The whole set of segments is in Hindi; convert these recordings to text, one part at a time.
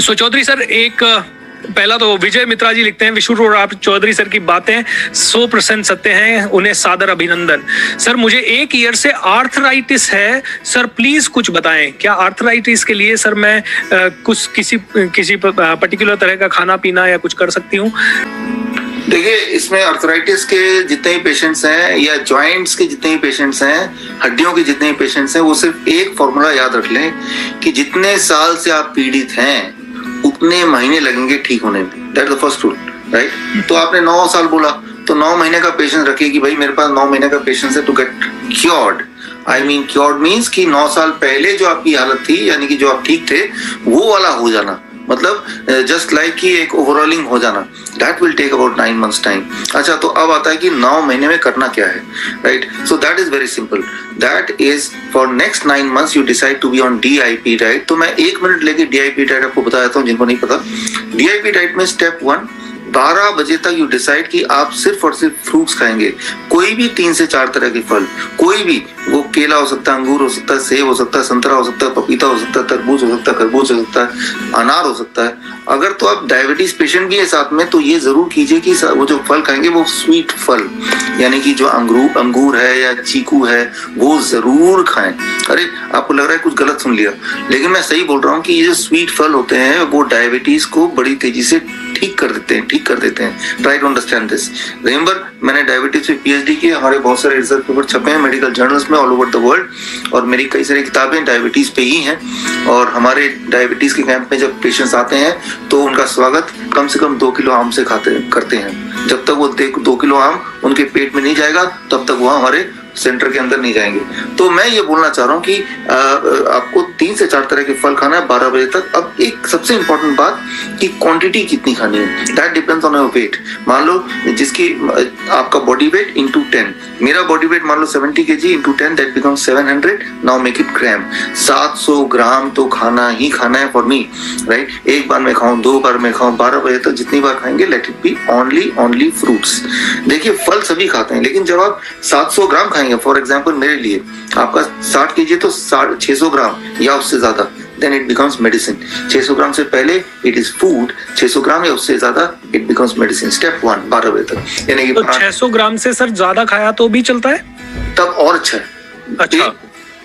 सो चौधरी सर, एक पहला तो विजय मित्रा जी लिखते हैं, विशु आप चौधरी सर की बातें 100% सत्य हैं, उन्हें सादर अभिनंदन। सर मुझे 1 ईयर से आर्थराइटिस है सर, प्लीज कुछ बताएं। क्या आर्थराइटिस के लिए सर मैं कुछ किसी पर्टिकुलर तरह का खाना पीना या कुछ कर सकती हूँ? देखिए, इसमें आर्थराइटिस के जितने ही पेशेंट्स हैं या जॉइंट्स के जितने ही पेशेंट्स हैं, हड्डियों के जितने ही पेशेंट्स हैं, वो सिर्फ एक फॉर्मूला याद रख लें कि जितने साल से आप पीड़ित हैं उतने महीने लगेंगे ठीक होने में। That the first rule, right? तो आपने 9 साल बोला तो 9 महीने का पेशेंस रखिए कि भाई मेरे पास 9 महीने का पेशेंस है to get cured. I mean cured means कि 9 साल पहले जो आपकी हालत थी, यानी कि जो आप ठीक थे, वो वाला हो जाना। मतलब जस्ट लाइक कि एक ओवरऑलिंग हो जाना। That will take about 9 months time. अच्छा, तो अब आता है कि 9 महीने में करना क्या है, right? So that is very simple. That is for next 9 months you decide to be on DIP diet. तो मैं 1 मिनट लेके DIP डाइट आपको बता देता हूँ जिनको नहीं पता। DIP डाइट में स्टेप 1, 12 बजे तक यू डिसाइड कि आप सिर्फ और सिर्फ फ्रूट्स खाएंगे। कोई भी 3 से 4 तरह के फल, कोई भी, वो केला हो सकता है, अंगूर हो सकता है, सेब हो सकता है, संतरा हो सकता है, पपीता हो सकता है, तरबूज हो सकता है, खरबूज हो सकता है, अनार हो सकता है। अगर तो आप डायबिटीज पेशेंट भी है साथ में, तो ये जरूर कीजिए कि वो जो फल खाएंगे वो स्वीट फल, यानी कि जो अंगूर है या चीकू है, वो जरूर खाएं। अरे, आपको लग रहा है कुछ गलत सुन लिया, लेकिन मैं सही बोल रहा हूँ कि ये जो स्वीट फल होते हैं वो डायबिटीज को बड़ी तेजी से ठीक कर देते हैं। Try to understand this. Remember, मैंने डायबिटीज पे PhD की, हमारे बहुत सारे रिसर्च पेपर छपे हैं मेडिकल जर्नल्स में ऑल ओवर द वर्ल्ड, और मेरी कई सारी किताबें डायबिटीज पे ही हैं। और हमारे डायबिटीज के कैंप में जब पेशेंट्स आते हैं तो उनका स्वागत कम से कम 2 किलो आम से करते हैं। जब तक वो 2 किलो आम उनके पेट में नहीं जाएगा तब तक वो हमारे सेंटर के अंदर नहीं जाएंगे। तो मैं ये बोलना चाह रहा हूँ कि आपको 3 से 4 तरह के फल खाना है 12 बजे तक। अब एक सबसे इंपॉर्टेंट बात कि क्वांटिटी कितनी खानी है, that depends on your weight. मान लो जिसकी आपका बॉडी वेट इंटू 10, मेरा बॉडी वेट मान लो 70 kg into 10, that becomes 700। Now make it gram. 700 gram तो खाना ही खाना है फॉर मी, राइट? एक बार में खाऊं, 2 बार में खाऊं, 12 बजे तक जितनी बार खाएंगे, let it be only fruits. देखिए, फल सभी खाते हैं, लेकिन जब आप 700 ग्राम खाएंगे, फॉर एग्जाम्पल मेरे लिए आपका 60 kg तो 600 ग्राम या उससे ज्यादा, then it becomes medicine। 600 ग्राम से पहले it is food, 600 ग्राम या उससे ज्यादा it becomes medicine। स्टेप 1, 12 बजे तक। यानी कि तो 600 ग्राम से सर ज्यादा खाया तो भी चलता है? तब और अच्छा है। अच्छा,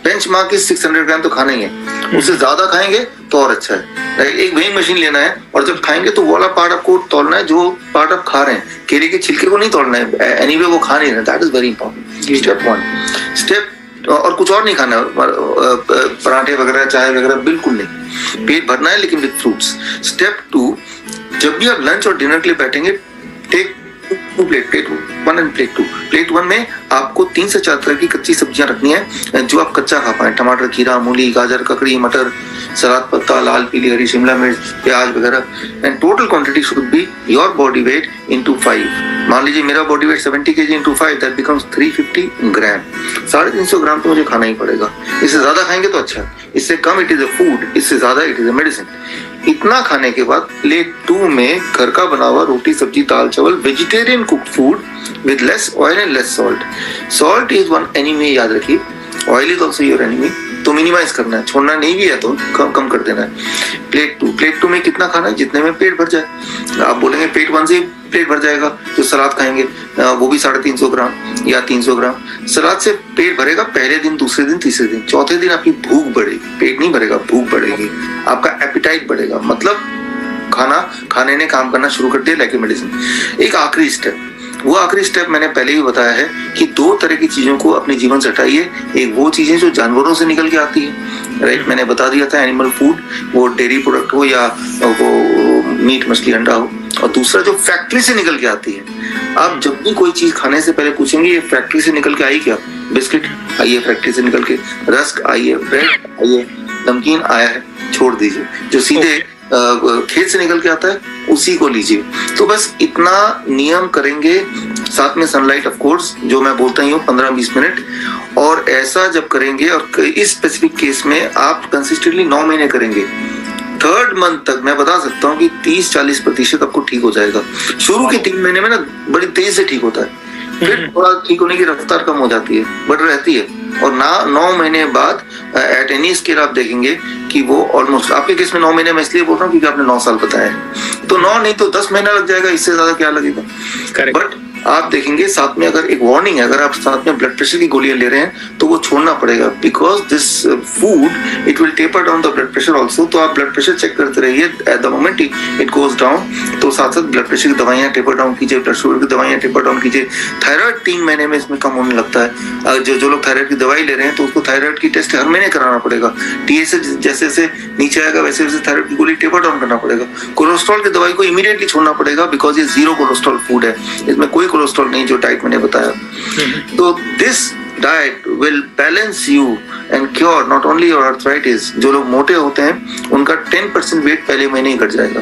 बेंचमार्क इज 600 ग्राम तो खाना ही है, उससे ज्यादा खाएंगे तो और अच्छा है। एक वेइंग मशीन लेना है और जब खाएंगे तो वो वाला पार्ट आपको तोलना है जो पार्ट आप खा रहे हैं। केले के छिलके को नहीं तोड़ना है, एनीवे वो खा नहीं रहे। That is very important. Step 1। Step और कुछ और नहीं खाना, पराठे वगैरह, चाय वगैरह बिल्कुल नहीं। पेट भरना है लेकिन विद फ्रूट्स। स्टेप 2, जब भी आप लंच और डिनर के लिए बैठेंगे, take 2 plate, plate 1 and plate 2। Plate 1 में आपको 3 से 4 तरह की कच्ची सब्जियां रखनी है जो आप कच्चा खा पाए। टमाटर, खीरा, मूली, गाजर, ककड़ी, मटर, सलाद पत्ता, लाल, पीली, हरी शिमला मिर्च, प्याज वगैरह। And total quantity should be your body weight into 5। मान लीजिए मेरा body wait 70 kg into 5, that becomes 350 ग्राम। 350 ग्राम तो मुझे खाना ही पड़ेगा। इससे ज्यादा खाएंगे तो अच्छा, इससे कम इट इज अ फूड, इससे ज्यादा इट इज अ मेडिसिन। इतना खाने के बाद प्लेट 2 में घर का बना हुआ रोटी, सब्जी, दाल, चावल, vegetarian cooked food with less oil and less salt. Salt is one enemy, याद रखिए। Oil is also your enemy, तो मिनिमाइज करना है, छोड़ना नहीं भी है तो कम कर देना है। प्लेट 2 में कितना खाना है? जितने में पेट भर जाए। आप बोलेंगे पेट 1 से पेट भर जाएगा, जो सलाद खाएंगे वो भी 350 ग्राम या 300 ग्राम। सलाद से पेट भरेगा पहले दिन, दूसरे दिन, तीसरे दिन। चौथे दिन आपकी भूख बढ़ेगी, पेट नहीं भरेगा, भूख बढ़ेगी, आपका एपिटाइट बढ़ेगा। मतलब खाने ने काम करना शुरू कर दिया, लाइक ए मेडिसिन। एक आखिरी स्टेप, वो आखिरी स्टेप मैंने पहले ही बताया है कि 2 तरह की चीजों को अपने जीवन से हटाइए। एक वो चीजें जो जानवरों से निकल के आती है, राइट? मैंने बता दिया था, एनिमल फूड, वो डेयरी प्रोडक्ट हो या वो मीट, मछली, अंडा हो। और दूसरा जो फैक्ट्री से निकल के आती है। आप जब भी कोई चीज खाने से पहले पूछेंगे ये फैक्ट्री से निकल के आई क्या? बिस्किट आई है फैक्ट्री से निकल के, रस्क आई है, ब्रेड आई है, नमकीन आया है, छोड़ दीजिए। जो सीधे खेत से निकल के आता है उसी को लीजिए। तो बस इतना नियम करेंगे, साथ में सनलाइट ऑफ कोर्स, जो मैं बोलता ही हूँ 15-20 मिनट। और ऐसा जब करेंगे, और इस स्पेसिफिक केस में आप कंसिस्टेंटली 9 महीने करेंगे, 3rd मंथ तक मैं बता सकता हूँ कि 30-40% आपको ठीक हो जाएगा। शुरू के 3 महीने में ना बड़ी तेज से ठीक होता है, फिर थोड़ा ठीक होने की रफ्तार कम हो जाती है, बट रहती है। और ना 9 महीने बाद एट एनी स्केल आप देखेंगे कि वो ऑलमोस्ट, आपके केस में 9 महीने में इसलिए बोल रहा हूँ क्योंकि आपने 9 साल बताया है, तो 9 नहीं तो 10 महीना लग जाएगा, इससे ज्यादा क्या लगेगा। करेक्ट। बट आप देखेंगे साथ में अगर एक वार्निंग है, अगर आप साथ में ब्लड प्रेशर की गोलियां ले रहे हैं तो वो छोड़ना पड़ेगा, because this food it will taper down the blood pressure also. तो आप ब्लड प्रेशर चेक करते रहिए, at the moment it goes down तो साथ साथ ब्लड प्रेशर की दवाइयां टेपर डाउन कीजिए, ब्लड शुगर की दवाइयां टेपर डाउन कीजिए। थायराइड 3 महीने में इसमें कम होने लगता है। जो लोग थायराइड की दवाई ले रहे हैं तो उसको थायराइड की टेस्ट हर महीने कराना पड़ेगा। टीएसए जैसे जैसे नीचे आएगा वैसे वैसे थायराइड की गोली टेपर डाउन करना पड़ेगा। कोलेस्ट्रॉल की दवाई को इमीडिएटली छोड़ना पड़ेगा, बिकॉज ये 0 कोलेस्ट्रॉल फूड है, इसमें कोई कोलेस्ट्रॉल नहीं जो डाइट मैंने बताया। तो this diet will balance you and cure not only your arthritis. जो लोग मोटे होते हैं उनका 10% वेट पहले महीने ही घट जाएगा।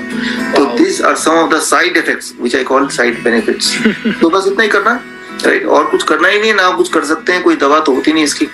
तो this are some of the side effects which I call side benefits. तो बस इतना ही करना, राइट, और कुछ करना ही नहीं, ना कुछ कर सकते हैं, कोई दवा तो होती नहीं इसकी।